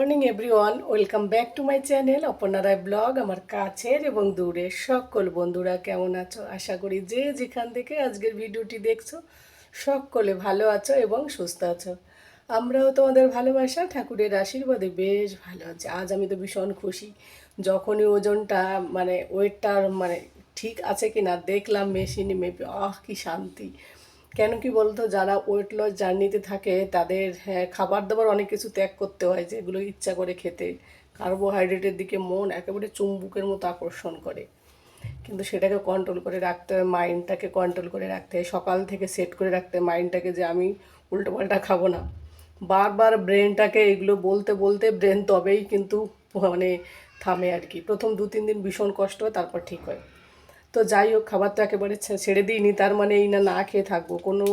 Morning everyone, welcome back to my channel Aparna Roy blog. আমার কাছের এবং দূরের সকল বন্ধুরা কেমন আছো? আশা করি যে যেখান থেকে আজকের ভিডিওটি দেখছো সকলে ভালো আছো এবং সুস্থ আছো। আমরাও তোমাদের ভালোবাসা ঠাকুরের আশীর্বাদে বেশ ভালো আছি। আজ আমি তো ভীষণ খুশি, যখনই ওজনটা ওয়েটটা ঠিক আছে কি না দেখলাম মেশিনে মেপে, কি শান্তি। কেন কি বলতো, যারা ওয়েট লস জার্নিতে থাকে তাদের খাবার দাবার অনেক কিছু ত্যাগ করতে হয়, যেগুলো ইচ্ছা করে খেতে। কার্বোহাইড্রেটের দিকে মন একেবারে চুম্বুকের মতো আকর্ষণ করে, কিন্তু সেটাকে কন্ট্রোল করে রাখতে হয়, মাইন্ডটাকে কন্ট্রোল করে রাখতে হয়, সকাল থেকে সেট করে রাখতে হয় মাইন্ডটাকে যে আমি উল্টোপাল্টা খাবো না। বারবার ব্রেনটাকে এগুলো বলতে বলতে ব্রেন তবেই কিন্তু মানে থামে আর কি। প্রথম 2-3 দিন ভীষণ কষ্ট হয়, তারপর ঠিক হয়। তো যাই হোক, খাবার তো একেবারে ছেড়ে দিইনি, তার মানে এই না না খেয়ে থাকবো কোনো,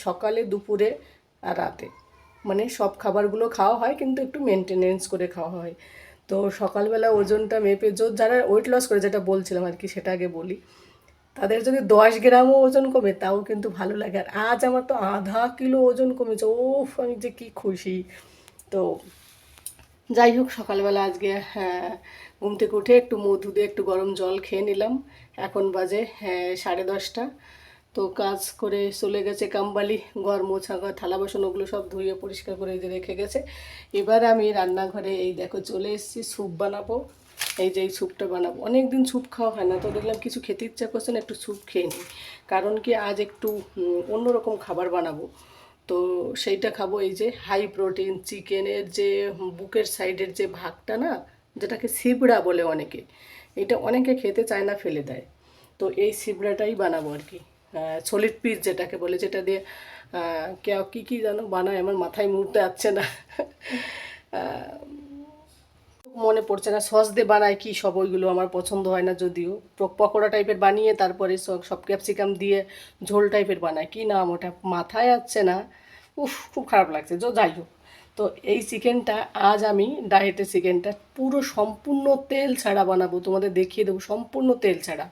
সকালে দুপুরে আর রাতে সব খাবারগুলো খাওয়া হয়, কিন্তু একটু মেনটেনেন্স করে খাওয়া হয়। তো সকালবেলা ওজনটা মেপে যারা ওয়েট লস করে, যেটা বলছিলাম আর কি, সেটা আগে বলি। তাদের যদি 10 গ্রামও ওজন কমে তাও কিন্তু ভালো লাগে। আর আজ আমার তো ½ কিলো ওজন কমেছে, ওফ আমি যে কি খুশি। তো যাই হোক, সকালবেলা আজকে ঘুম থেকে উঠে একটু মধু দিয়ে একটু গরম জল খেয়ে নিলাম। এখন বাজে 10:30। তো কাজ করে চলে গেছে কামবালি, ঘর মোছা, ঘর থালা বাসন ওগুলো সব ধুয়ে পরিষ্কার করে যে রেখে গেছে। এবার আমি রান্নাঘরে এই দেখো চলে এসেছি, স্যুপ বানাবো। এই যে এই স্যুপটা বানাবো, অনেক দিন স্যুপ খাওয়া হয় না, তো দেখলাম কিছু খেতে ইচ্ছা করছে না, একটু স্যুপ খেয়ে নিই। কারণ কি আজ একটু অন্যরকম খাবার বানাবো। তো সেইটা খাবো, এই যে হাই প্রোটিন চিকেনের যে বুকের সাইডের যে ভাগটা না, যেটাকে সিবড়া বলে অনেকে, এটা অনেকে খেতে চায় না, ফেলে দেয়। তো এই সিবড়াটাই বানাবো আর কি, সলিড পিস যেটাকে বলে, যেটা দিয়ে কী কী যেন বানায়, আমার মাথায় মুহূর্তে আসছে না। মনে পড়ছে না, সস দিয়ে বানায় কি সব, ওইগুলো আমার পছন্দ হয় না। যদিও পকোড়া টাইপের বানিয়ে তারপরে সব ক্যাপসিকাম দিয়ে ঝোল টাইপের বানায়, কি নাম ওটা মাথায় আসছে না। উফ, খুব খারাপ লাগছে। যাই হোক, তো এই চিকেনটা আজ আমি ডায়েটের চিকেনটা পুরো সম্পূর্ণ তেল ছাড়া বানাবো, তোমাদের দেখিয়ে দেবো সম্পূর্ণ তেল ছাড়া।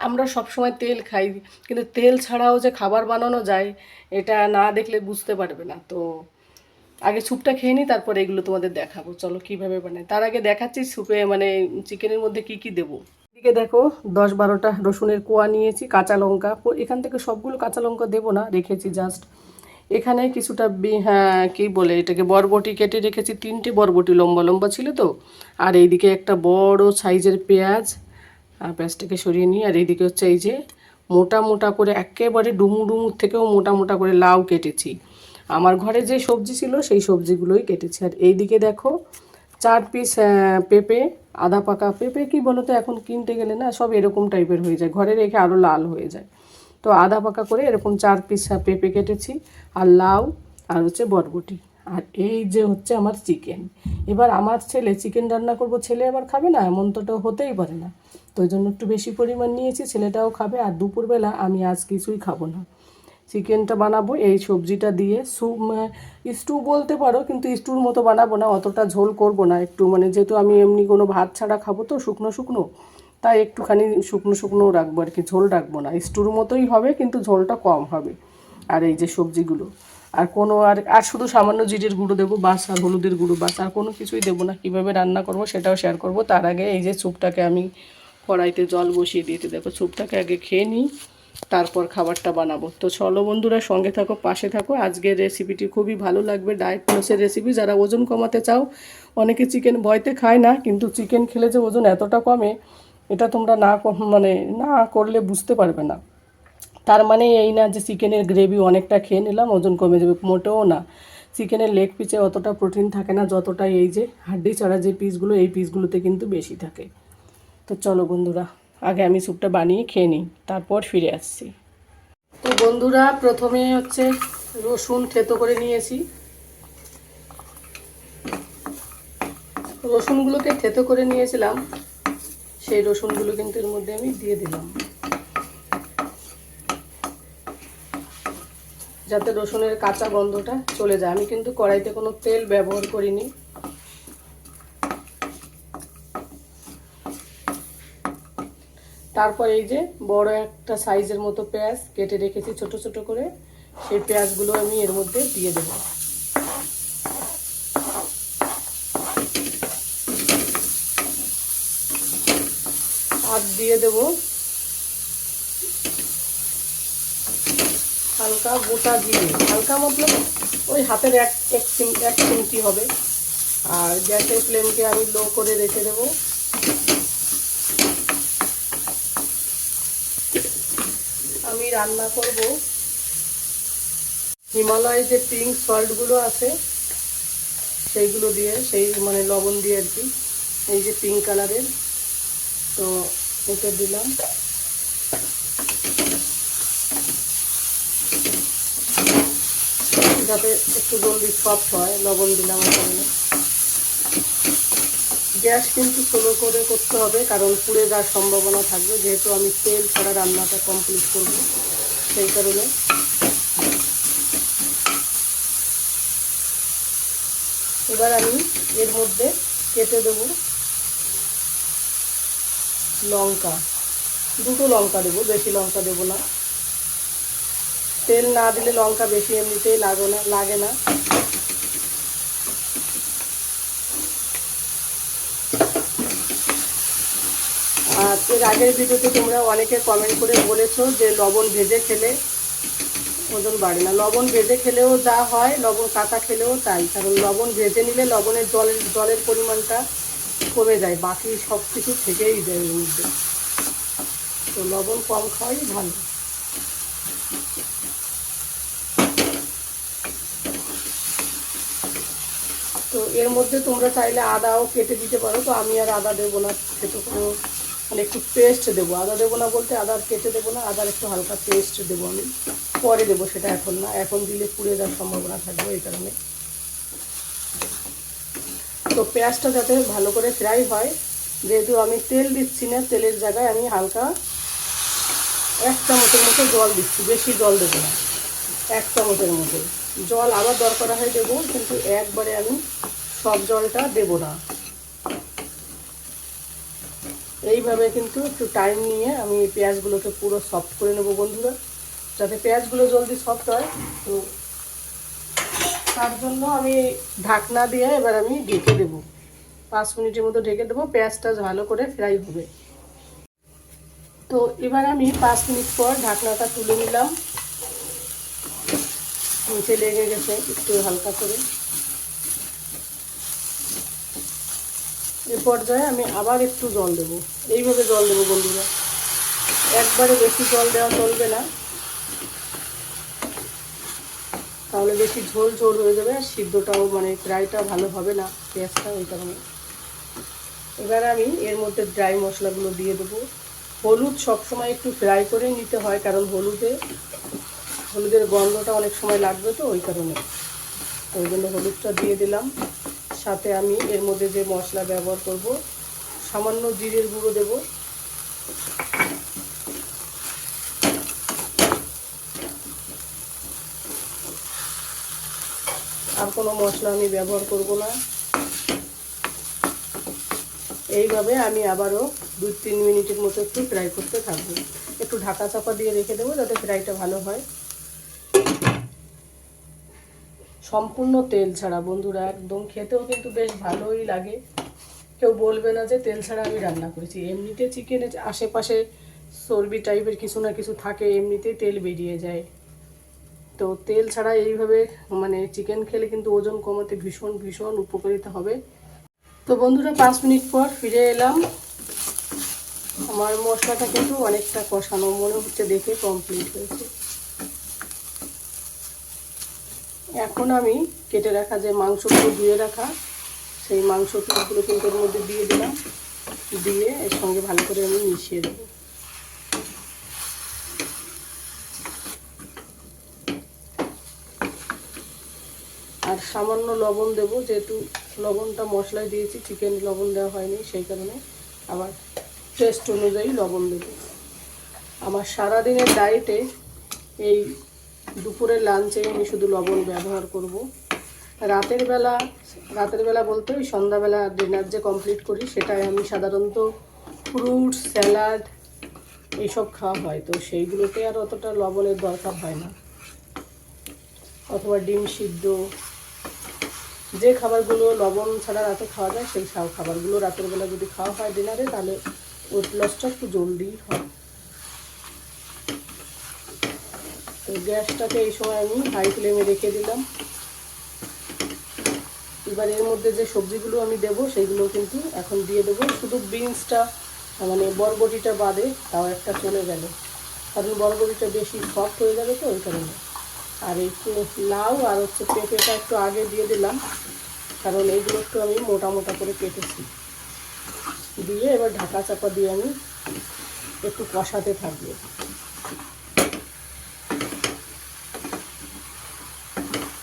আমরা সবসময় তেল খাই, কিন্তু তেল ছাড়াও যে খাবার বানানো যায় এটা না দেখলে বুঝতে পারবে না। তো আগে স্যুপটা খেয়ে নিই, তারপরে এগুলো তোমাদের দেখাবো। চলো কীভাবে বানাই, তার আগে দেখাচ্ছি স্যুপে চিকেনের মধ্যে কি কি দেবো। এদিকে দেখো 10-12টা রসুনের কোয়া নিয়েছি, কাঁচা লঙ্কা, এখান থেকে সবগুলো কাঁচা লঙ্কা দেবো না, রেখেছি জাস্ট। এখানে কিছুটা কী বলে এটাকে, বরবটি কেটে রেখেছি, 3টে বরবটি লম্বা লম্বা ছিল তো। আর এইদিকে একটা বড় সাইজের পেঁয়াজ, পেঁয়াজটাকে সরিয়ে নিই। আর এইদিকে হচ্ছে এই যে মোটা মোটা করে একেবারে ডুমু ডুমুর থেকেও মোটা মোটা করে লাউ কেটেছি। আমার ঘরে যে সবজি ছিল সেই সবজিগুলোই কেটেছি। আর এইদিকে দেখো 4 পিস পেঁপে, আদা পাকা পেঁপে, কি বলো তো এখন কিনতে গেলে না সব এরকম টাইপের হয়ে যায়, ঘরে রেখে আরও লাল হয়ে যায়। তো আদা পাকা করে এরকম 4 পিস পেঁপে কেটেছি, আর লাউ, আর হচ্ছে বরবটি। আর এই যে হচ্ছে আমার চিকেন। এবার আমার ছেলে চিকেন রান্না করব, ছেলে আবার খাবে না এমন তো হতেই পারে না। তো ওই জন্য একটু বেশি পরিমাণ নিয়েছি, ছেলেটাও খাবে। আর দুপুরবেলা আমি আজ কিছুই খাবো না, চিকেনটা বানাবো এই সবজিটা দিয়ে। স্টু বলতে পারো, কিন্তু স্টুর মতো বানাবো না, অতটা ঝোল করব না। একটু যেহেতু আমি এমনি কোনো ভাত ছাড়া খাবো তো, শুকনো শুকনো, তাই একটুখানি শুকনো শুকনো রাখবো আর কি, ঝোল রাখবো না। স্টুর মতোই হবে, কিন্তু ঝোলটা কম হবে। আর এই যে সবজিগুলো, আর কোনো আর শুধু সামান্য জিরের গুঁড়ো দেবো বাস, আর হলুদের গুঁড়ো বাস, আর কোনো কিছুই দেবো না। কীভাবে রান্না করব সেটাও শেয়ার করব। তার আগে এই যে স্যুপটাকে আমি কড়াইতে জল বসিয়ে দিয়েছি, দেখো স্যুপটাকে আগে খেয়ে নিই, তারপর খাবারটা বানাবো। তো চলো বন্ধুরা, সঙ্গে থাকো, পাশে থাকো। আজকের রেসিপিটি খুবই ভালো লাগবে, ডায়েট প্লাসের রেসিপি। যারা ওজন কমাতে চাও, অনেকে চিকেন ভয়তে খায় না, কিন্তু চিকেন খেলে যে ওজন এতটা কমে এটা তোমরা না করলে বুঝতে পারবে না। তার মানে এই না যে চিকেনের গ্রেভি অনেকটা খেয়ে নিলাম ওজন কমে যাবে, মোটেও না। চিকেনের লেগ পিসে অতটা প্রোটিন থাকে না যতটা এই যে হাড্ডি ছাড়া যে পিসগুলো, এই পিসগুলোতে কিন্তু বেশি থাকে। তো চলো বন্ধুরা, আগে আমি স্যুপটা বানিয়ে খেয়ে নিই, তারপর ফিরে আসছি। তো বন্ধুরা, প্রথমে হচ্ছে রসুন থেতো করে নিয়েছি। রসুনগুলোকে থেতো করে নিয়েছিলাম, সেই রসুনগুলো কিন্তু এর মধ্যে আমি দিয়ে দিলাম, যাতে রসুনের কাঁচা গন্ধটা চলে যায়। আমি কিন্তু কড়াইতে কোনো তেল ব্যবহার করিনি। তারপর এই যে বড় একটা সাইজের মতো পেঁয়াজ কেটে রেখেছি ছোট ছোট করে, সেই পেঁয়াজগুলো আমি এর মধ্যে দিয়ে দেবো। আর দিয়ে দেব হালকা গোটা জিরে, হালকা মতলব ওই হাতের এক চিমটি হবে। আর গ্যাসের ফ্লেমকে আমি লো করে রেখে দেব। আমি রান্না করব হিমালয় যে পিঙ্ক সল্টগুলো আছে সেইগুলো দিয়ে, সেই মানে লবণ দিয়ে আর কি, এই যে পিঙ্ক কালারের, তো এটা দিলাম। যাতে একটু জলদি সফট হয় লবণ দিলাম এখানে। গ্যাস কিন্তু স্লো করে করতে হবে, কারণ পুড়ে যাওয়ার সম্ভাবনা থাকবে, যেহেতু আমি তেল ছাড়া রান্নাটা কমপ্লিট করব, সেই কারণে। এবার আমি এর মধ্যে কেটে দেব লঙ্কা, দুটো লঙ্কা দেবো, বেশি লঙ্কা দেবো না। তেল না দিলে লঙ্কা বেশি এমনিতেই লাগে না। আর এর আগের ভিডিওতে তোমরা অনেকে কমেন্ট করে বলেছো যে লবণ ভেজে খেলে ওজন বাড়ে না। লবণ ভেজে খেলেও যা হয়, লবণ কাঁচা খেলেও তাই, কারণ লবণ ভেজে নিলে লবণের জলের পরিমাণটা কমে যায়, বাকি সব কিছু থেকেই যায় এর মধ্যে। তো লবণ কম খাওয়াই ভালো। তো এর মধ্যে তোমরা চাইলে আদাও কেটে দিতে পারো, তো আমি আর আদা দেবো না, খেতে কোনো মানে একটু পেস্ট দেবো। আদা দেবো না বলতে আদার কেটে দেবো না, আদার একটু হালকা পেস্ট দেবো আমি, পরে দেবো, সেটা এখন না, এখন দিলে পুড়ে যাওয়ার সম্ভাবনা থাকবে, এই কারণে। তো পেঁয়াজটা যাতে ভালো করে ফ্রাই হয়, যেহেতু আমি তেল দিচ্ছি না, তেলের জায়গায় আমি হালকা 1 চামচের মতো জল দিচ্ছি, বেশি জল দেবো না, 1 চামচের মতো জল। আবার দরকার হয় দেবো, কিন্তু একবারে আমি সব জলটা দেব না। এইভাবে কিন্তু একটু টাইম নিয়ে আমি পেঁয়াজগুলোকে পুরো সফট করে নেব বন্ধুরা, যাতে পেঁয়াজগুলো জলদি সফট হয়। তো তার জন্য আমি ঢাকনা দিয়ে এবার আমি ঢেকে দেবো, 5 মিনিটের মতো ঢেকে দেবো, পেঁয়াজটা ভালো করে ফ্রাই হবে। তো এবার আমি 5 মিনিট পর ঢাকনাটা তুলে নিলাম, নিচে লেগে গেছে একটু হালকা করে। এ পর্যায়ে আমি আবার একটু জল দেবো, এইভাবে জল দেবো বন্ধুরা, একবারে বেশি জল দেওয়া চলবে না, তাহলে বেশি ঝোল ঝোল হয়ে যাবে, আর সিদ্ধটাও মানে ফ্রাইটা ভালো হবে না পেঁয়াজটা, ওই কারণে। এবার আমি এর মধ্যে ড্রাই মশলাগুলো দিয়ে দেবো। হলুদ সবসময় একটু ফ্রাই করে নিতে হয়, কারণ হলুদের গন্ধটা অনেক সময় লাগবে, তো ওই কারণে, ওই জন্য হলুদটা দিয়ে দিলাম। সাথে আমি এর মধ্যে যে মশলা ব্যবহার করব, সামান্য জিরের গুঁড়ো দেব, আর কোনো মশলা আমি ব্যবহার করব না। এইভাবে আমি আবারও 2-3 মিনিটের মতো একটু ফ্রাই করতে থাকবো, একটু ঢাকা চাপা দিয়ে রেখে দেবো যাতে ফ্রাইটা ভালো হয়। সম্পূর্ণ তেল ছাড়া বন্ধুরা, একদম খেতেও কিন্তু বেশ ভালোই লাগে, কেউ বলবে না যে তেল ছাড়া আমি রান্না করেছি। এমনিতে চিকেনের আশেপাশে চর্বি টাইপের কিছু না কিছু থাকে, এমনিতেই তেল বেরিয়ে যায়, তো তেল ছাড়া এইভাবে মানে চিকেন খেলে কিন্তু ওজন কমাতে ভীষণ ভীষণ উপকারিতা হবে। তো বন্ধুরা 5 মিনিট পর ফিরে এলাম, আমার মশলাটা কিন্তু অনেকটা কষানো মনে হচ্ছে, দেখে কমপ্লিট হয়েছে। এখন আমি কেটে রাখা যে মাংসগুলো ধুয়ে রাখা, সেই মাংস পিসগুলো কিন্তু এর মধ্যে দিয়ে দিলাম, দিয়ে এর সঙ্গে ভালো করে আমি মিশিয়ে দেবো। আর সামান্য লবণ দেবো, যেহেতু লবণটা মশলায় দিয়েছি, চিকেন লবণ দেওয়া হয়নি, সেই কারণে আবার টেস্ট অনুযায়ী লবণ দেবো। আমার সারাদিনের ডায়েটে এই দুপুরের লাঞ্চে আমি শুধু লবণ ব্যবহার করব। রাতের বেলা বলতে ওই সন্ধ্যাবেলা ডিনার যে কমপ্লিট করি, সেটাই আমি সাধারণত ফ্রুটস, স্যালাড এইসব খাওয়া হয়, তো সেইগুলোতে আর অতটা লবণের দরকার হয় না। অথবা ডিম সিদ্ধ, যে খাবারগুলো লবণ ছাড়া রাতে খাওয়া যায়, সেই সব খাবারগুলো রাতের বেলা যদি খাওয়া হয় ডিনারে, তাহলে ওয়েট লসটা একটু জলদি হয়। তো গ্যাসটাকে এই সময় আমি হাই ফ্লেমে রেখে দিলাম। এবার এর মধ্যে যে সবজিগুলো আমি দেবো সেইগুলো কিন্তু এখন দিয়ে দেবো। শুধু বিনসটা মানে বরবটিটা বাদে তাও একটা চলে গেল, কারণ বরবটিটা বেশি সফট হয়ে যাবে তো ওই কারণে। আর একটু লাউ আর হচ্ছে পেঁপেটা একটু আগে দিয়ে দিলাম, কারণ এইগুলো একটু আমি মোটা মোটা করে কেটেছি। দিয়ে এবার ঢাকা চাপা দিয়ে আমি একটু কষাতে থাকবো।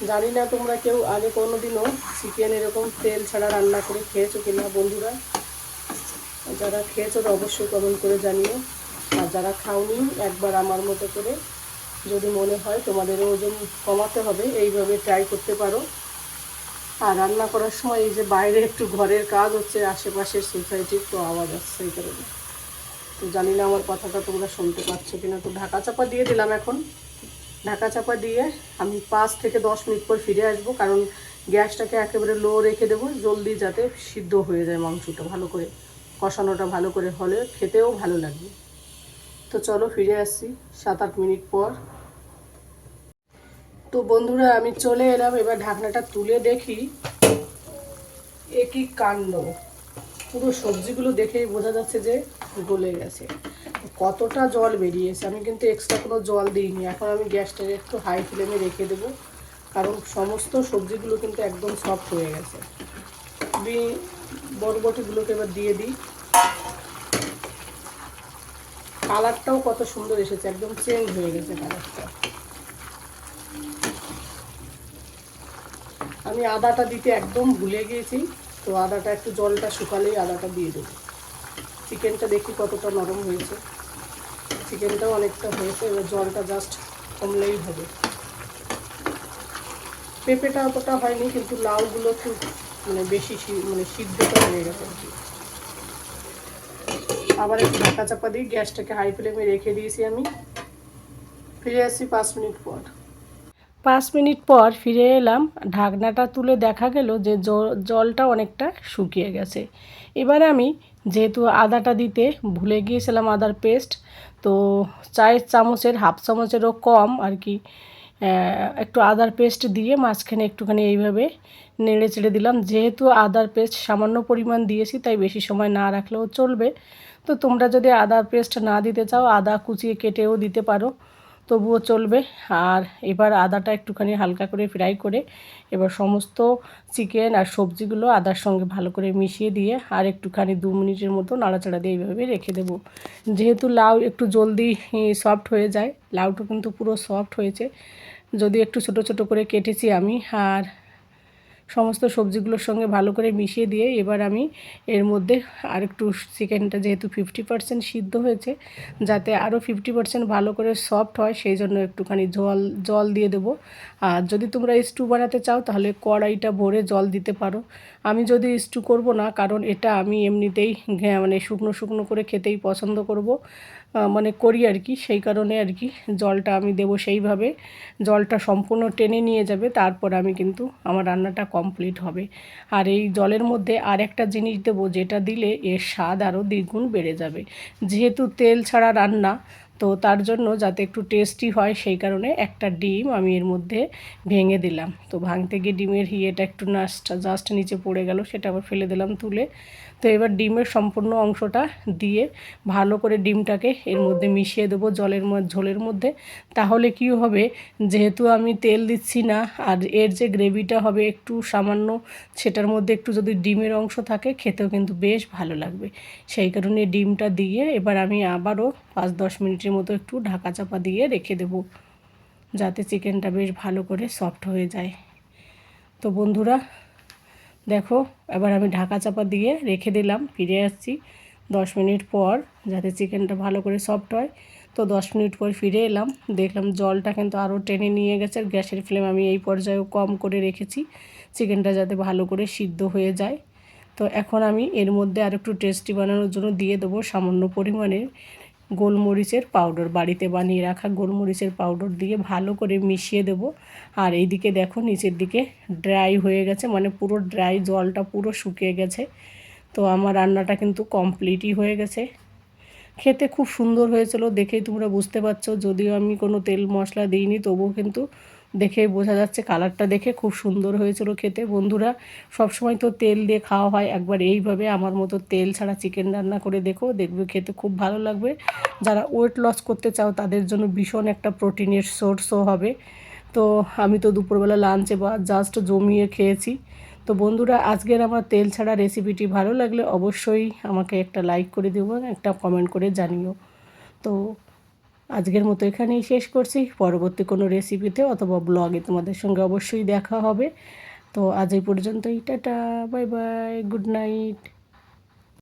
জানি না তোমরা কেউ আগে কোনো দিনও চিকেন এরকম তেল ছাড়া রান্না করে খেয়েছো কিনা বন্ধুরা। যারা খেয়েছো অবশ্যই কমেন্ট করে জানিও। আর যারা খাওনি একবার আমার মতো করে যদি মনে হয় তোমাদের ওজন কমাতে হবে, এইভাবে ট্রাই করতে পারো। আর রান্না করার সময় এই যে বাইরে একটু ঘরের কাজ হচ্ছে, আশেপাশের সোসাইটির তো আওয়াজ আসছে এই কারণে। তো জানি না আমার কথাটা তোমরা শুনতে পাচ্ছ কিনা। তো ঢাকা চাপা দিয়ে দিলাম। এখন ঢাকা চাপা দিয়ে আমি 5 থেকে 10 মিনিট পর ফিরে আসবো, কারণ গ্যাসটাকে একেবারে লো রেখে দেবো, জলদি যাতে সিদ্ধ হয়ে যায় মাংসটা ভালো করে, কষানোটা ভালো করে হলে খেতেও ভালো লাগবে। তো চলো ফিরে আসছি 7-8 মিনিট পর। তো বন্ধুরা আমি চলে এলাম। এবার ঢাকনাটা তুলে দেখি একই কাণ্ড, পুরো সবজিগুলো দেখেই বোঝা যাচ্ছে যে গলে গেছে। কতটা জল বেরিয়েছে, আমি কিন্তু এক্সট্রা কোনো জল দিইনি। এখন আমি গ্যাসটাকে একটু হাই ফ্লেমে রেখে দেবো, কারণ সমস্ত সবজিগুলো কিন্তু একদম সফট হয়ে গেছে। বরবটিগুলোকে এবার দিয়ে দিই। কালারটাও কত সুন্দর এসেছে, একদম চেঞ্জ হয়ে গেছে কালারটা। আমি আদাটা দিতে একদম ভুলে গিয়েছি, তো আদাটা একটু জলটা শুকালেই আদাটা দিয়ে দেবো। চিকেনটা দেখি কতটা নরম হয়েছে, চিকেনটাও অনেকটা হয়েছে। এবার জলটা জাস্ট কমলেই হবে। পেঁপেটা অতটা হয়নি, কিন্তু লাউগুলো একটু মানে বেশি সিদ্ধটা হয়ে গেছে আর কি। আবার একটু ঢাকা চাপা দিই, গ্যাসটাকে হাই ফ্লেমে রেখে দিয়েছি আমি। ফিরে আসি 5 মিনিট পর। 5 মিনিট পর ফিরে এলাম। ঢাকনাটা তুলে দেখা গেল যে জলটা অনেকটা শুকিয়ে গেছে। এবারে আমি যেহেতু আদাটা দিতে ভুলে গিয়েছিলাম, আদার পেস্ট, তো চায়ের চামচের হাফ চামচেরও কম আর কি একটু আদার পেস্ট দিয়ে মাঝখানে একটুখানি এইভাবে নেড়ে চেড়ে দিলাম। যেহেতু আদার পেস্ট সামান্য পরিমাণ দিয়েছি, তাই বেশি সময় না রাখলেও চলবে। তো তোমরা যদি আদার পেস্ট না দিতে চাও, আদা কুচিয়ে কেটেও দিতে পারো, তবুও চলবে। আর এবার আদাটা একটুখানি হালকা করে ফ্রাই করে এবার সমস্ত চিকেন আর সবজিগুলো আদার সঙ্গে ভালো করে মিশিয়ে দিয়ে আর একটুখানি 2 মিনিটের মতো নাড়াচাড়া দিয়ে এইভাবে রেখে দেবো। যেহেতু লাউ একটু জলদি সফট হয়ে যায়, লাউটা কিন্তু পুরো সফট হয়েছে, যদি একটু ছোট ছোট করে কেটেছি আমি। আর সমস্ত সবজিগুলোর সঙ্গে ভালো করে মিশিয়ে দিয়ে এবার আমি এর মধ্যে আর একটু চিকেনটা যেহেতু 50% সিদ্ধ হয়েছে, যাতে আরও 50% ভালো করে সফট হয়, সেই জন্য একটুখানি জল দিয়ে দেবো। আর যদি তোমরা স্টু বানাতে চাও তাহলে কড়াইটা ভরে জল দিতে পারো। আমি যদি স্টু করব না, কারণ এটা আমি এমনিতেই মানে শুকনো শুকনো করে খেতেই পছন্দ করব, মানে করি আর কি, সেই কারণে আর কি জলটা আমি দেবো সেইভাবে। জলটা সম্পূর্ণ টেনে নিয়ে যাবে, তারপর আমি কিন্তু আমার রান্নাটা কমপ্লিট হবে। আর এই জলের মধ্যে আর একটা জিনিস দেবো, যেটা দিলে এর স্বাদ আরও দ্বিগুণ বেড়ে যাবে। যেহেতু তেল ছাড়া রান্না, তো তার জন্য যাতে একটু টেস্টি হয়, সেই কারণে একটা ডিম আমি এর মধ্যে ভেঙে দিলাম। তো ভাঙতে গিয়ে ডিমের ইয়েটা একটু জাস্ট নিচে পড়ে গেল, সেটা আবার ফেলে দিলাম তুলে। তো এবার ডিমের সম্পূর্ণ অংশটা দিয়ে ভালো করে ডিমটাকে এর মধ্যে মিশিয়ে দেবো ঝোলের মধ্যে। তাহলে কি হবে, যেহেতু আমি তেল দিচ্ছি না, আর এর যে গ্রেভিটা হবে একটু সামান্য, সেটার মধ্যে একটু যদি ডিমের অংশ থাকে খেতেও কিন্তু বেশ ভালো লাগবে। সেই কারণে ডিমটা দিয়ে এবার আমি আবারও 5-10 মিনিটের মতো একটু ঢাকা চাপা দিয়ে রেখে দেবো, যাতে চিকেনটা বেশ ভালো করে সফট হয়ে যায়। তো বন্ধুরা দেখো, এবার আমি ঢাকা চাপা দিয়ে রেখে দিলাম। ফিরে আসছি 10 মিনিট পর, যাতে চিকেনটা ভালো করে সফট হয়। তো 10 মিনিট পর ফিরে এলাম, দেখলাম জলটা কিন্তু আরও টেনে নিয়ে গেছে। গ্যাসের ফ্লেম আমি এই পর্যায়েও কম করে রেখেছি, চিকেনটা যাতে ভালো করে সিদ্ধ হয়ে যায়। তো এখন আমি এর মধ্যে আর একটু টেস্টি বানানোর জন্য দিয়ে দেবো সামান্য পরিমাণে গোলমরিচের পাউডার, বাড়িতে বানিয়ে রাখা গোলমরিচের পাউডার দিয়ে ভালো করে মিশিয়ে দেব। আর এইদিকে দেখো নিচের দিকে ড্রাই হয়ে গেছে, মানে পুরো ড্রাই, জলটা পুরো শুকিয়ে গেছে। তো আমার রান্নাটা কিন্তু কমপ্লিটই হয়ে গেছে। খেতে খুব সুন্দর হয়েছিল, দেখেই তোমরা বুঝতে পারছো। যদিও আমি কোনো তেল মশলা দিইনি, তবুও কিন্তু দেখেই বোঝা যাচ্ছে, কালারটা দেখে খুব সুন্দর হয়েছিল খেতে। বন্ধুরা, সবসময় তো তেল দিয়ে খাওয়া হয়, একবার এইভাবে আমার মতো তেল ছাড়া চিকেন রান্না করে দেখো, দেখবে খেতে খুব ভালো লাগবে। যারা ওয়েট লস করতে চাও তাদের জন্য ভীষণ একটা প্রোটিনের সোর্সও হবে। তো আমি তো দুপুরবেলা লাঞ্চে বা জাস্ট জমিয়ে খেয়েছি। তো বন্ধুরা, আজকের আমার তেল ছাড়া রেসিপিটি ভালো লাগলে অবশ্যই আমাকে একটা লাইক করে দিও, একটা কমেন্ট করে জানিও। তো আজকের মতো এখানেই শেষ করছি। পরবর্তী কোনো রেসিপিতে অথবা ব্লগে তোমাদের সঙ্গে অবশ্যই দেখা হবে। তো আজ এই পর্যন্তই, tata, bye bye, good night.